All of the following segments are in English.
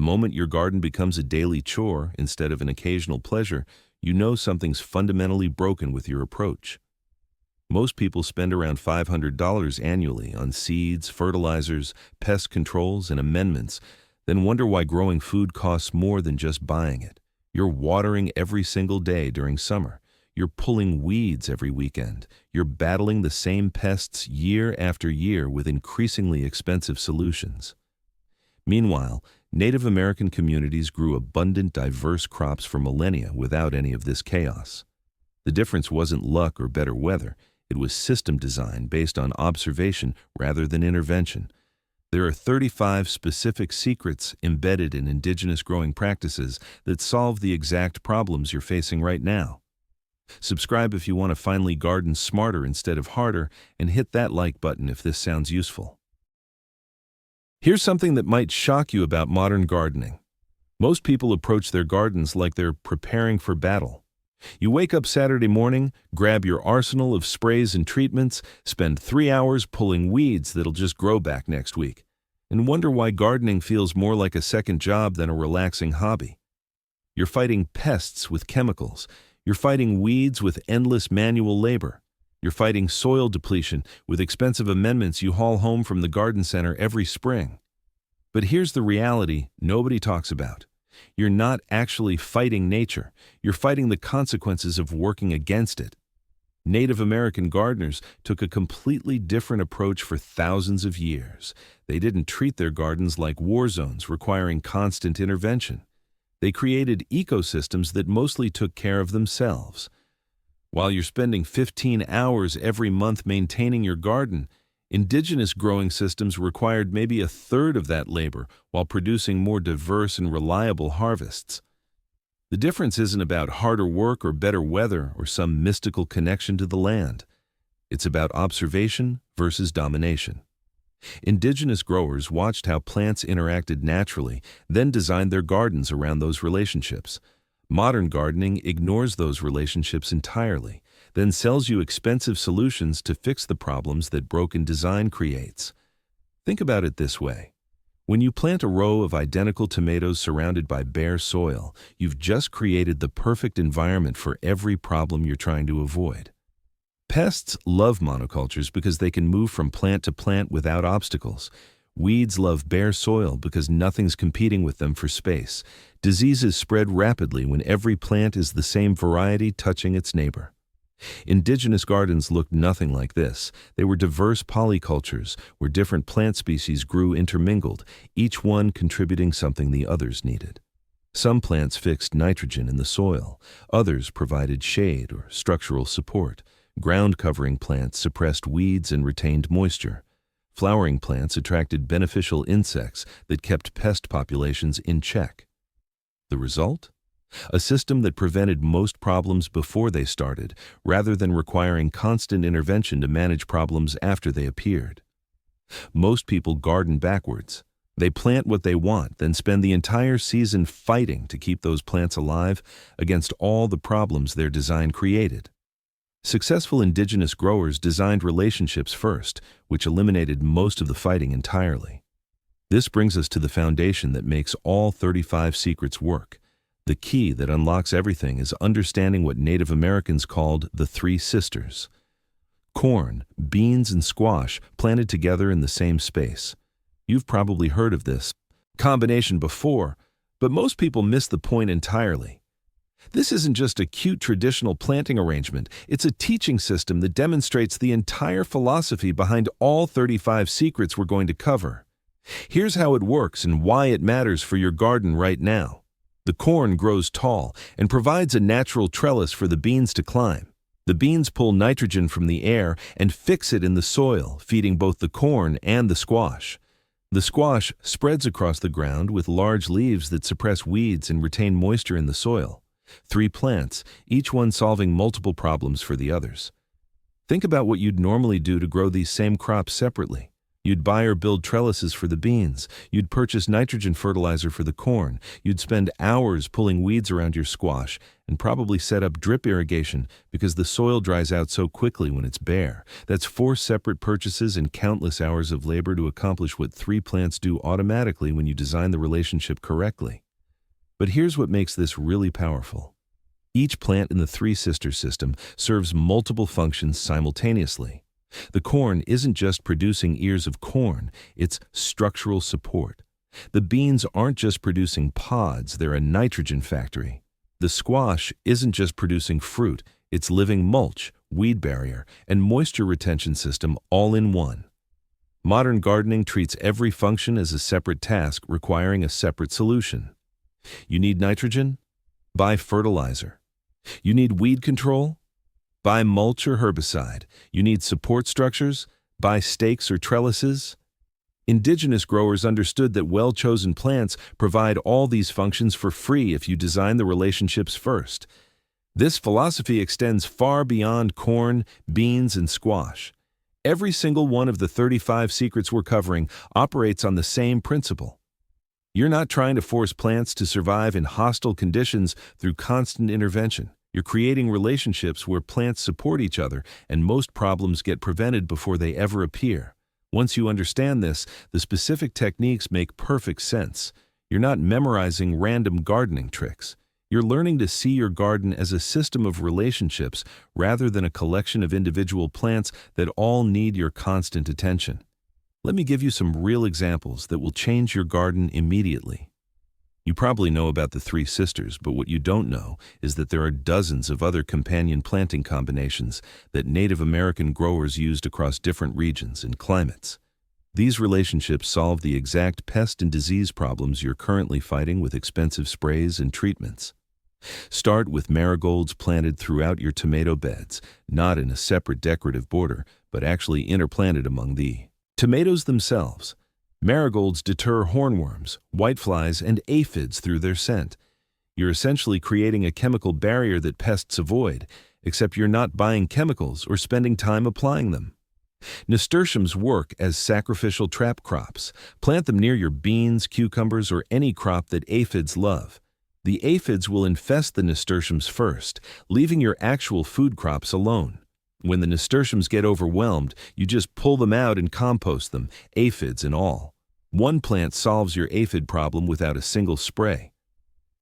The moment your garden becomes a daily chore instead of an occasional pleasure, you know something's fundamentally broken with your approach. Most people spend around $500 annually on seeds, fertilizers, pest controls, and amendments, then wonder why growing food costs more than just buying it. You're watering every single day during summer. You're pulling weeds every weekend. You're battling the same pests year after year with increasingly expensive solutions. Meanwhile, Native American communities grew abundant, diverse crops for millennia without any of this chaos. The difference wasn't luck or better weather. It was system design based on observation rather than intervention. There are 35 specific secrets embedded in indigenous growing practices that solve the exact problems you're facing right now. Subscribe if you want to finally garden smarter instead of harder, and hit that like button if this sounds useful. Here's something that might shock you about modern gardening. Most people approach their gardens like they're preparing for battle. You wake up Saturday morning, grab your arsenal of sprays and treatments, spend 3 hours pulling weeds that'll just grow back next week, and wonder why gardening feels more like a second job than a relaxing hobby. You're fighting pests with chemicals. You're fighting weeds with endless manual labor. You're fighting soil depletion with expensive amendments you haul home from the garden center every spring. But here's the reality nobody talks about. You're not actually fighting nature. You're fighting the consequences of working against it. Native American gardeners took a completely different approach for thousands of years. They didn't treat their gardens like war zones requiring constant intervention. They created ecosystems that mostly took care of themselves. While you're spending 15 hours every month maintaining your garden, indigenous growing systems required maybe a third of that labor while producing more diverse and reliable harvests. The difference isn't about harder work or better weather or some mystical connection to the land. It's about observation versus domination. Indigenous growers watched how plants interacted naturally, then designed their gardens around those relationships. Modern gardening ignores those relationships entirely, then sells you expensive solutions to fix the problems that broken design creates. Think about it this way. When you plant a row of identical tomatoes surrounded by bare soil, you've just created the perfect environment for every problem you're trying to avoid. Pests love monocultures because they can move from plant to plant without obstacles. Weeds love bare soil because nothing's competing with them for space. Diseases spread rapidly when every plant is the same variety touching its neighbor. Indigenous gardens looked nothing like this. They were diverse polycultures where different plant species grew intermingled, each one contributing something the others needed. Some plants fixed nitrogen in the soil. Others provided shade or structural support. Ground-covering plants suppressed weeds and retained moisture. Flowering plants attracted beneficial insects that kept pest populations in check. The result? A system that prevented most problems before they started, rather than requiring constant intervention to manage problems after they appeared. Most people garden backwards. They plant what they want, then spend the entire season fighting to keep those plants alive against all the problems their design created. Successful indigenous growers designed relationships first, which eliminated most of the fighting entirely. This brings us to the foundation that makes all 35 secrets work. The key that unlocks everything is understanding what Native Americans called the three sisters. Corn, beans, and squash planted together in the same space. You've probably heard of this combination before, but most people miss the point entirely. This isn't just a cute traditional planting arrangement, it's a teaching system that demonstrates the entire philosophy behind all 35 secrets we're going to cover. Here's how it works and why it matters for your garden right now. The corn grows tall and provides a natural trellis for the beans to climb. The beans pull nitrogen from the air and fix it in the soil, feeding both the corn and the squash. The squash spreads across the ground with large leaves that suppress weeds and retain moisture in the soil. 3 plants, each one solving multiple problems for the others. Think about what you'd normally do to grow these same crops separately. You'd buy or build trellises for the beans. You'd purchase nitrogen fertilizer for the corn. You'd spend hours pulling weeds around your squash and probably set up drip irrigation because the soil dries out so quickly when it's bare. That's 4 separate purchases and countless hours of labor to accomplish what 3 plants do automatically when you design the relationship correctly. But here's what makes this really powerful. Each plant in the Three Sisters system serves multiple functions simultaneously. The corn isn't just producing ears of corn, it's structural support. The beans aren't just producing pods, they're a nitrogen factory. The squash isn't just producing fruit, it's living mulch, weed barrier, and moisture retention system all in one. Modern gardening treats every function as a separate task requiring a separate solution. You need nitrogen? Buy fertilizer. You need weed control? Buy mulch or herbicide. You need support structures? Buy stakes or trellises? Indigenous growers understood that well-chosen plants provide all these functions for free if you design the relationships first. This philosophy extends far beyond corn, beans, and squash. Every single one of the 35 secrets we're covering operates on the same principle. You're not trying to force plants to survive in hostile conditions through constant intervention. You're creating relationships where plants support each other and most problems get prevented before they ever appear. Once you understand this, the specific techniques make perfect sense. You're not memorizing random gardening tricks. You're learning to see your garden as a system of relationships rather than a collection of individual plants that all need your constant attention. Let me give you some real examples that will change your garden immediately. You probably know about the Three Sisters, but what you don't know is that there are dozens of other companion planting combinations that Native American growers used across different regions and climates. These relationships solve the exact pest and disease problems you're currently fighting with expensive sprays and treatments. Start with marigolds planted throughout your tomato beds, not in a separate decorative border, but actually interplanted among the tomatoes themselves. Marigolds deter hornworms, whiteflies, and aphids through their scent. You're essentially creating a chemical barrier that pests avoid, except you're not buying chemicals or spending time applying them. Nasturtiums work as sacrificial trap crops. Plant them near your beans, cucumbers, or any crop that aphids love. The aphids will infest the nasturtiums first, leaving your actual food crops alone. When the nasturtiums get overwhelmed, you just pull them out and compost them, aphids and all. One plant solves your aphid problem without a single spray.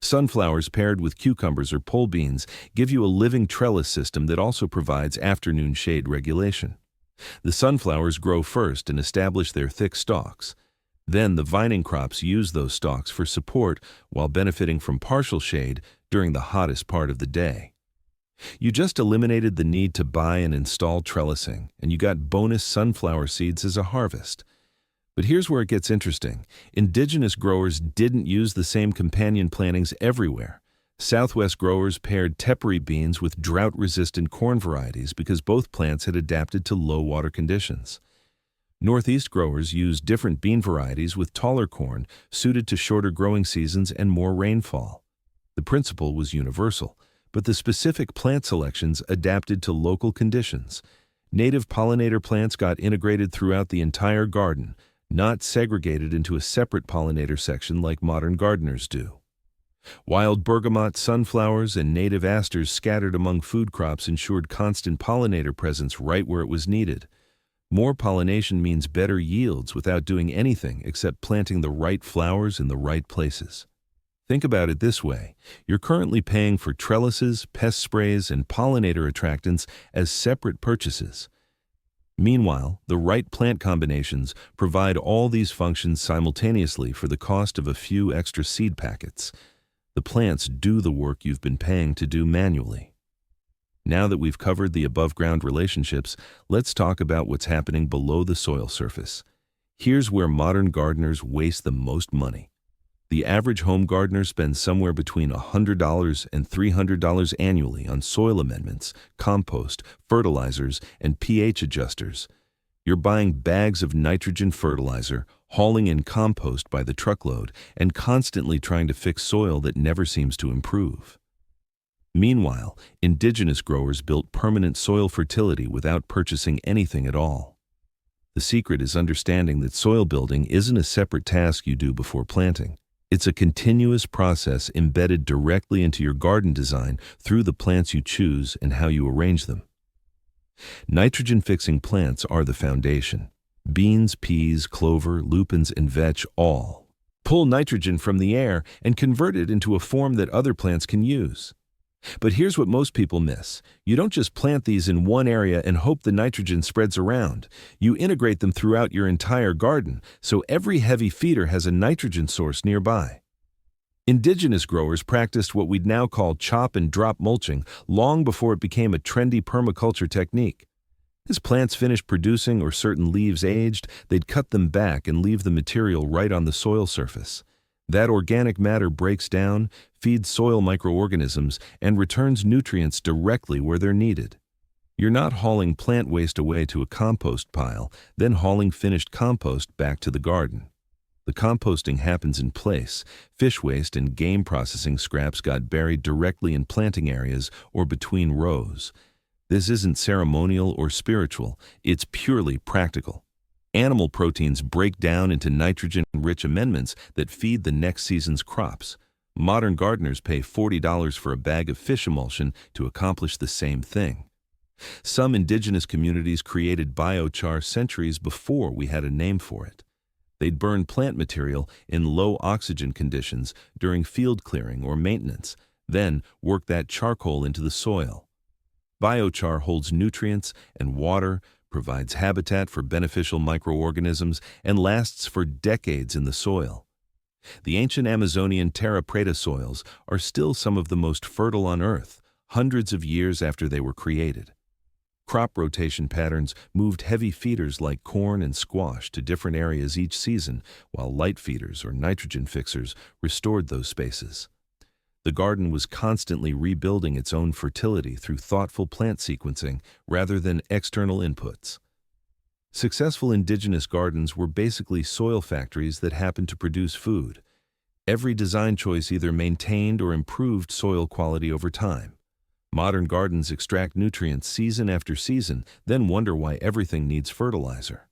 Sunflowers paired with cucumbers or pole beans give you a living trellis system that also provides afternoon shade regulation. The sunflowers grow first and establish their thick stalks. Then the vining crops use those stalks for support while benefiting from partial shade during the hottest part of the day. You just eliminated the need to buy and install trellising, and you got bonus sunflower seeds as a harvest. But here's where it gets interesting. Indigenous growers didn't use the same companion plantings everywhere. Southwest growers paired tepary beans with drought-resistant corn varieties because both plants had adapted to low water conditions. Northeast growers used different bean varieties with taller corn suited to shorter growing seasons and more rainfall. The principle was universal, but the specific plant selections adapted to local conditions. Native pollinator plants got integrated throughout the entire garden, not segregated into a separate pollinator section like modern gardeners do. Wild bergamot, sunflowers, and native asters scattered among food crops ensured constant pollinator presence right where it was needed. More pollination means better yields without doing anything except planting the right flowers in the right places. Think about it this way. You're currently paying for trellises, pest sprays, and pollinator attractants as separate purchases. Meanwhile, the right plant combinations provide all these functions simultaneously for the cost of a few extra seed packets. The plants do the work you've been paying to do manually. Now that we've covered the above-ground relationships, let's talk about what's happening below the soil surface. Here's where modern gardeners waste the most money. The average home gardener spends somewhere between $100 and $300 annually on soil amendments, compost, fertilizers, and pH adjusters. You're buying bags of nitrogen fertilizer, hauling in compost by the truckload, and constantly trying to fix soil that never seems to improve. Meanwhile, indigenous growers built permanent soil fertility without purchasing anything at all. The secret is understanding that soil building isn't a separate task you do before planting. It's a continuous process embedded directly into your garden design through the plants you choose and how you arrange them. Nitrogen-fixing plants are the foundation. Beans, peas, clover, lupins, and vetch all pull nitrogen from the air and convert it into a form that other plants can use. But here's what most people miss. You don't just plant these in one area and hope the nitrogen spreads around. You integrate them throughout your entire garden, so every heavy feeder has a nitrogen source nearby. Indigenous growers practiced what we'd now call chop and drop mulching long before it became a trendy permaculture technique. As plants finished producing or certain leaves aged, they'd cut them back and leave the material right on the soil surface. That organic matter breaks down, feeds soil microorganisms, and returns nutrients directly where they're needed. You're not hauling plant waste away to a compost pile, then hauling finished compost back to the garden. The composting happens in place. Fish waste and game processing scraps got buried directly in planting areas or between rows. This isn't ceremonial or spiritual, it's purely practical. Animal proteins break down into nitrogen-rich amendments that feed the next season's crops. Modern gardeners pay $40 for a bag of fish emulsion to accomplish the same thing. Some indigenous communities created biochar centuries before we had a name for it. They'd burn plant material in low oxygen conditions during field clearing or maintenance, then work that charcoal into the soil. Biochar holds nutrients and water, provides habitat for beneficial microorganisms, and lasts for decades in the soil. The ancient Amazonian terra preta soils are still some of the most fertile on Earth, hundreds of years after they were created. Crop rotation patterns moved heavy feeders like corn and squash to different areas each season, while light feeders or nitrogen fixers restored those spaces. The garden was constantly rebuilding its own fertility through thoughtful plant sequencing rather than external inputs. Successful indigenous gardens were basically soil factories that happened to produce food. Every design choice either maintained or improved soil quality over time. Modern gardens extract nutrients season after season, then wonder why everything needs fertilizer.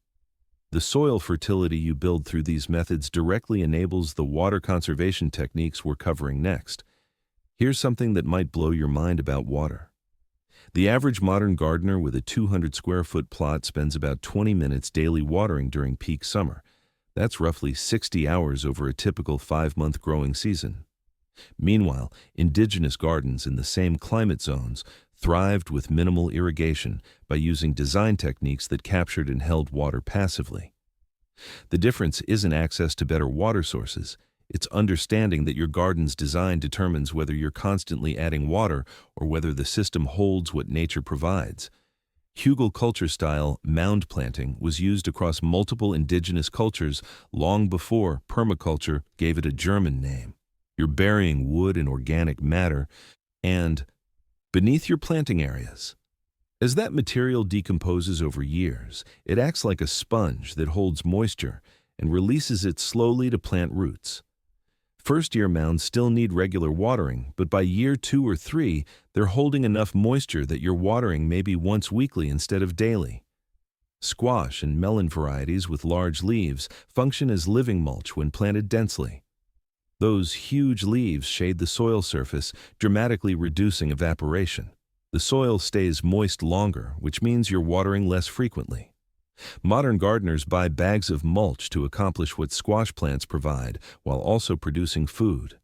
The soil fertility you build through these methods directly enables the water conservation techniques we're covering next. Here's something that might blow your mind about water. The average modern gardener with a 200 square foot plot spends about 20 minutes daily watering during peak summer. That's roughly 60 hours over a typical 5-month growing season. Meanwhile, indigenous gardens in the same climate zones thrived with minimal irrigation by using design techniques that captured and held water passively. The difference isn't access to better water sources. It's understanding that your garden's design determines whether you're constantly adding water or whether the system holds what nature provides. Hugelkultur-style mound planting was used across multiple indigenous cultures long before permaculture gave it a German name. You're burying wood and organic matter and beneath your planting areas. As that material decomposes over years, it acts like a sponge that holds moisture and releases it slowly to plant roots. First-year mounds still need regular watering, but by year 2 or 3, they're holding enough moisture that you're watering maybe once weekly instead of daily. Squash and melon varieties with large leaves function as living mulch when planted densely. Those huge leaves shade the soil surface, dramatically reducing evaporation. The soil stays moist longer, which means you're watering less frequently. Modern gardeners buy bags of mulch to accomplish what squash plants provide, while also producing food.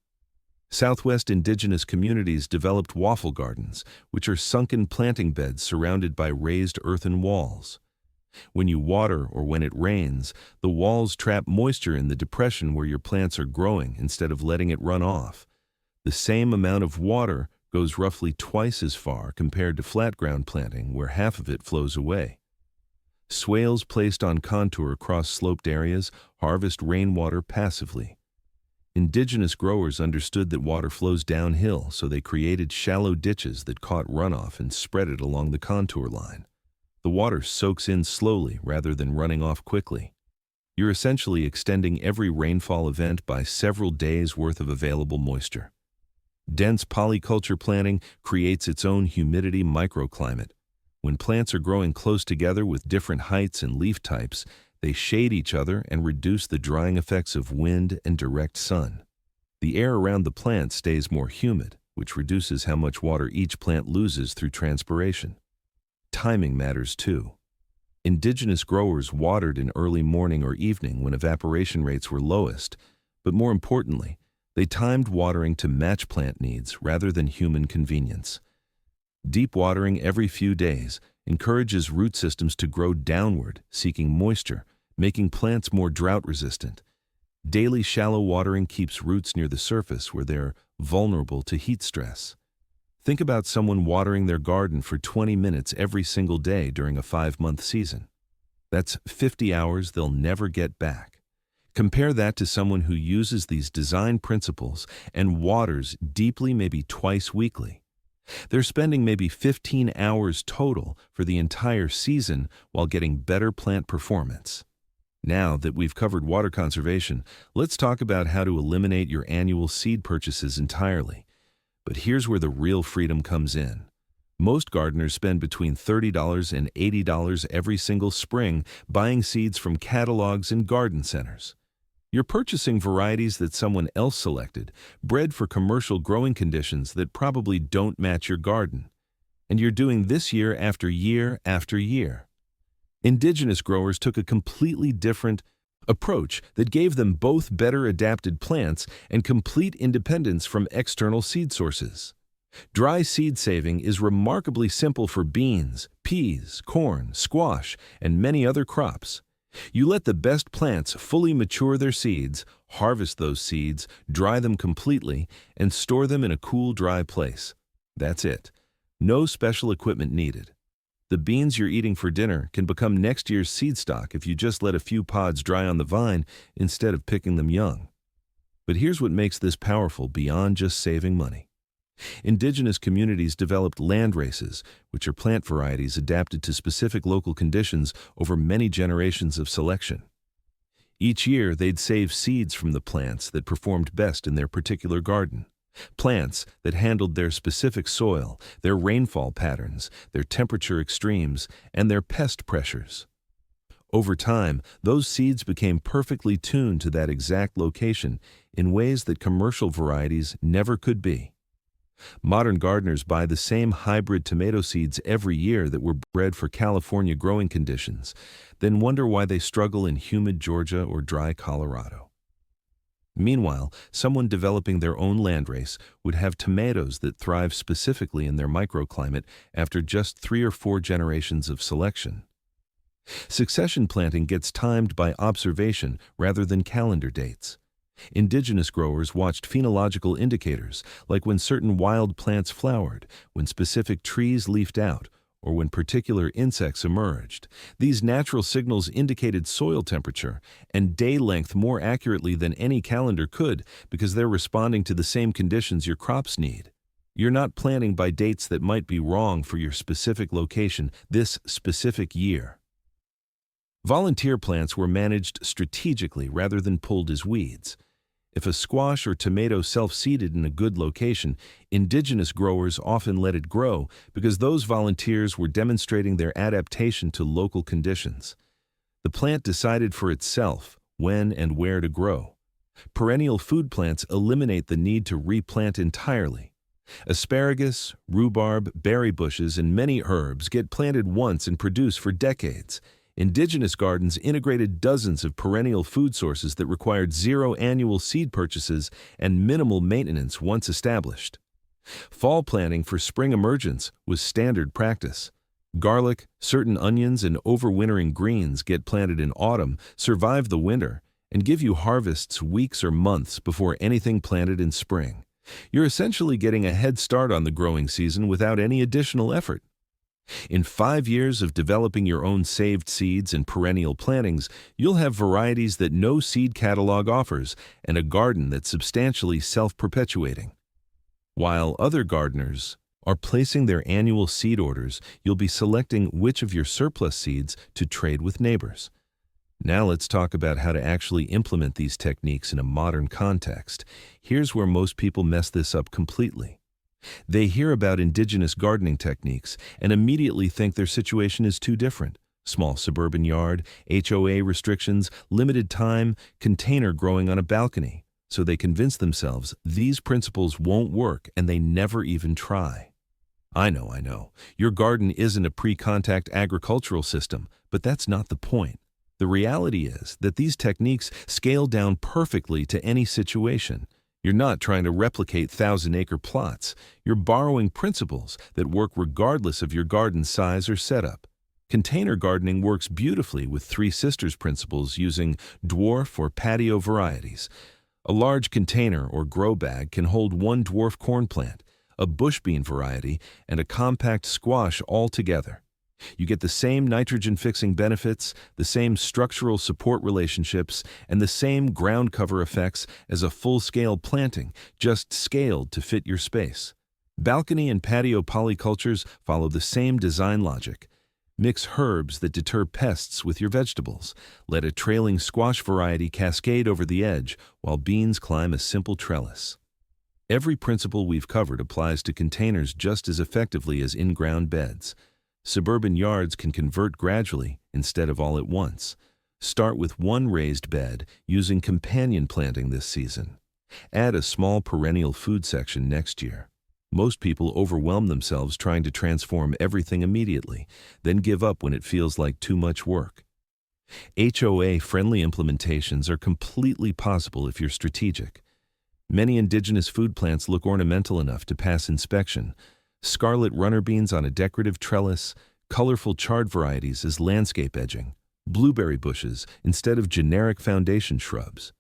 Southwest indigenous communities developed waffle gardens, which are sunken planting beds surrounded by raised earthen walls. When you water or when it rains, the walls trap moisture in the depression where your plants are growing instead of letting it run off. The same amount of water goes roughly twice as far compared to flat ground planting, where half of it flows away. Swales placed on contour across sloped areas harvest rainwater passively. Indigenous growers understood that water flows downhill, so they created shallow ditches that caught runoff and spread it along the contour line. The water soaks in slowly rather than running off quickly. You're essentially extending every rainfall event by several days' worth of available moisture. Dense polyculture planting creates its own humidity microclimate. When plants are growing close together with different heights and leaf types, they shade each other and reduce the drying effects of wind and direct sun. The air around the plant stays more humid, which reduces how much water each plant loses through transpiration. Timing matters too. Indigenous growers watered in early morning or evening when evaporation rates were lowest, but more importantly, they timed watering to match plant needs rather than human convenience. Deep watering every few days encourages root systems to grow downward, seeking moisture, making plants more drought-resistant. Daily shallow watering keeps roots near the surface where they're vulnerable to heat stress. Think about someone watering their garden for 20 minutes every single day during a 5-month season. That's 50 hours they'll never get back. Compare that to someone who uses these design principles and waters deeply maybe twice weekly. They're spending maybe 15 hours total for the entire season while getting better plant performance. Now that we've covered water conservation, let's talk about how to eliminate your annual seed purchases entirely. But here's where the real freedom comes in. Most gardeners spend between $30 and $80 every single spring buying seeds from catalogs and garden centers. You're purchasing varieties that someone else selected, bred for commercial growing conditions that probably don't match your garden. And you're doing this year after year after year. Indigenous growers took a completely different approach that gave them both better adapted plants and complete independence from external seed sources. Dry seed saving is remarkably simple for beans, peas, corn, squash, and many other crops. You let the best plants fully mature their seeds, harvest those seeds, dry them completely, and store them in a cool, dry place. That's it. No special equipment needed. The beans you're eating for dinner can become next year's seed stock if you just let a few pods dry on the vine instead of picking them young. But here's what makes this powerful beyond just saving money. Indigenous communities developed land races, which are plant varieties adapted to specific local conditions over many generations of selection. Each year, they'd save seeds from the plants that performed best in their particular garden. Plants that handled their specific soil, their rainfall patterns, their temperature extremes, and their pest pressures. Over time, those seeds became perfectly tuned to that exact location in ways that commercial varieties never could be. Modern gardeners buy the same hybrid tomato seeds every year that were bred for California growing conditions, then wonder why they struggle in humid Georgia or dry Colorado. Meanwhile, someone developing their own landrace would have tomatoes that thrive specifically in their microclimate after just 3 or 4 generations of selection. Succession planting gets timed by observation rather than calendar dates. Indigenous growers watched phenological indicators, like when certain wild plants flowered, when specific trees leafed out, or when particular insects emerged. These natural signals indicated soil temperature and day length more accurately than any calendar could because they're responding to the same conditions your crops need. You're not planting by dates that might be wrong for your specific location this specific year. Volunteer plants were managed strategically rather than pulled as weeds. If a squash or tomato self-seeded in a good location, indigenous growers often let it grow because those volunteers were demonstrating their adaptation to local conditions. The plant decided for itself when and where to grow. Perennial food plants eliminate the need to replant entirely. Asparagus, rhubarb, berry bushes, and many herbs get planted once and produce for decades. Indigenous gardens integrated dozens of perennial food sources that required 0 annual seed purchases and minimal maintenance once established. Fall planting for spring emergence was standard practice. Garlic, certain onions, and overwintering greens get planted in autumn, survive the winter, and give you harvests weeks or months before anything planted in spring. You're essentially getting a head start on the growing season without any additional effort. In 5 years of developing your own saved seeds and perennial plantings, you'll have varieties that no seed catalog offers and a garden that's substantially self-perpetuating. While other gardeners are placing their annual seed orders, you'll be selecting which of your surplus seeds to trade with neighbors. Now let's talk about how to actually implement these techniques in a modern context. Here's where most people mess this up completely. They hear about indigenous gardening techniques and immediately think their situation is too different. Small suburban yard, HOA restrictions, limited time, container growing on a balcony. So they convince themselves these principles won't work and they never even try. I know. Your garden isn't a pre-contact agricultural system, but that's not the point. The reality is that these techniques scale down perfectly to any situation. You're not trying to replicate 1,000-acre plots. You're borrowing principles that work regardless of your garden size or setup. Container gardening works beautifully with Three Sisters principles using dwarf or patio varieties. A large container or grow bag can hold one dwarf corn plant, a bush bean variety, and a compact squash all together. You get the same nitrogen-fixing benefits, the same structural support relationships, and the same ground cover effects as a full-scale planting, just scaled to fit your space. Balcony and patio polycultures follow the same design logic. Mix herbs that deter pests with your vegetables. Let a trailing squash variety cascade over the edge while beans climb a simple trellis. Every principle we've covered applies to containers just as effectively as in-ground beds. Suburban yards can convert gradually instead of all at once. Start with one raised bed using companion planting this season. Add a small perennial food section next year. Most people overwhelm themselves trying to transform everything immediately, then give up when it feels like too much work. HOA-friendly implementations are completely possible if you're strategic. Many indigenous food plants look ornamental enough to pass inspection. Scarlet runner beans on a decorative trellis, colorful chard varieties as landscape edging, blueberry bushes instead of generic foundation shrubs.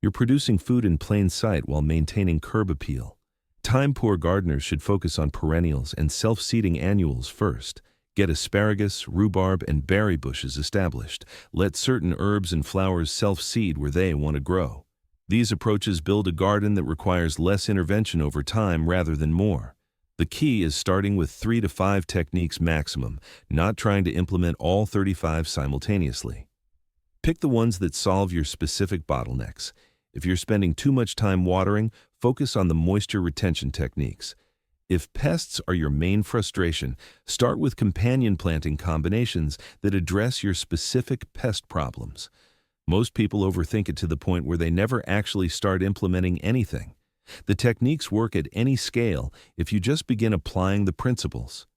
You're producing food in plain sight while maintaining curb appeal. Time-poor gardeners should focus on perennials and self-seeding annuals first. Get asparagus, rhubarb, and berry bushes established. Let certain herbs and flowers self-seed where they want to grow. These approaches build a garden that requires less intervention over time rather than more. The key is starting with 3 to 5 techniques maximum, not trying to implement all 35 simultaneously. Pick the ones that solve your specific bottlenecks. If you're spending too much time watering, focus on the moisture retention techniques. If pests are your main frustration, start with companion planting combinations that address your specific pest problems. Most people overthink it to the point where they never actually start implementing anything. The techniques work at any scale if you just begin applying the principles.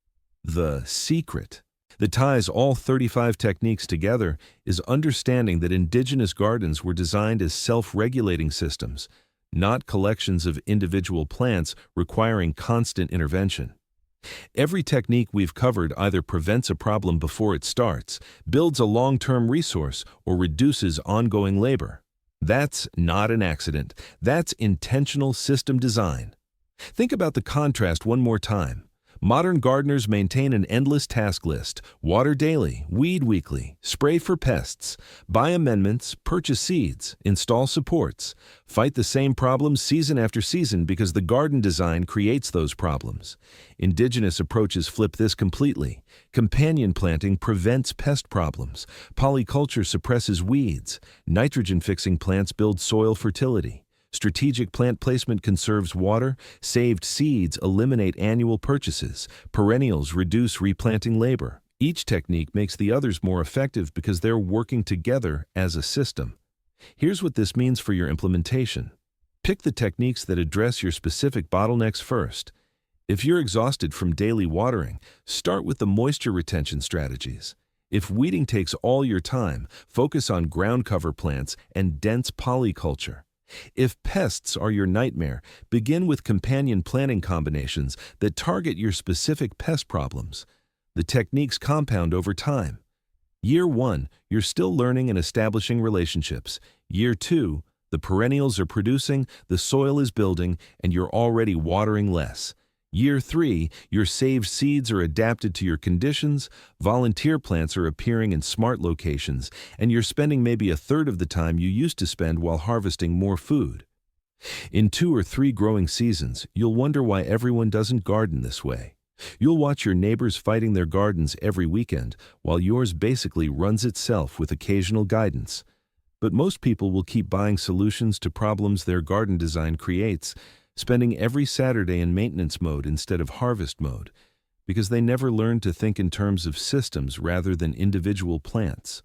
The secret that ties all 35 techniques together is understanding that indigenous gardens were designed as self-regulating systems, not collections of individual plants requiring constant intervention. Every technique we've covered either prevents a problem before it starts, builds a long-term resource, or reduces ongoing labor. That's not an accident. That's intentional system design. Think about the contrast one more time. Modern gardeners maintain an endless task list: water daily, weed weekly, spray for pests, buy amendments, purchase seeds, install supports, fight the same problems season after season because the garden design creates those problems. Indigenous approaches flip this completely. Companion planting prevents pest problems. Polyculture suppresses weeds. Nitrogen-fixing plants build soil fertility. Strategic plant placement conserves water, saved seeds eliminate annual purchases, perennials reduce replanting labor. Each technique makes the others more effective because they're working together as a system. Here's what this means for your implementation. Pick the techniques that address your specific bottlenecks first. If you're exhausted from daily watering, start with the moisture retention strategies. If weeding takes all your time, focus on ground cover plants and dense polyculture. If pests are your nightmare, begin with companion planting combinations that target your specific pest problems. The techniques compound over time. Year 1, you're still learning and establishing relationships. Year 2, the perennials are producing, the soil is building, and you're already watering less. Year 3, your saved seeds are adapted to your conditions, volunteer plants are appearing in smart locations, and you're spending maybe a third of the time you used to spend while harvesting more food. In 2 or 3 growing seasons, you'll wonder why everyone doesn't garden this way. You'll watch your neighbors fighting their gardens every weekend, while yours basically runs itself with occasional guidance. But most people will keep buying solutions to problems their garden design creates spending every Saturday in maintenance mode instead of harvest mode, because they never learned to think in terms of systems rather than individual plants.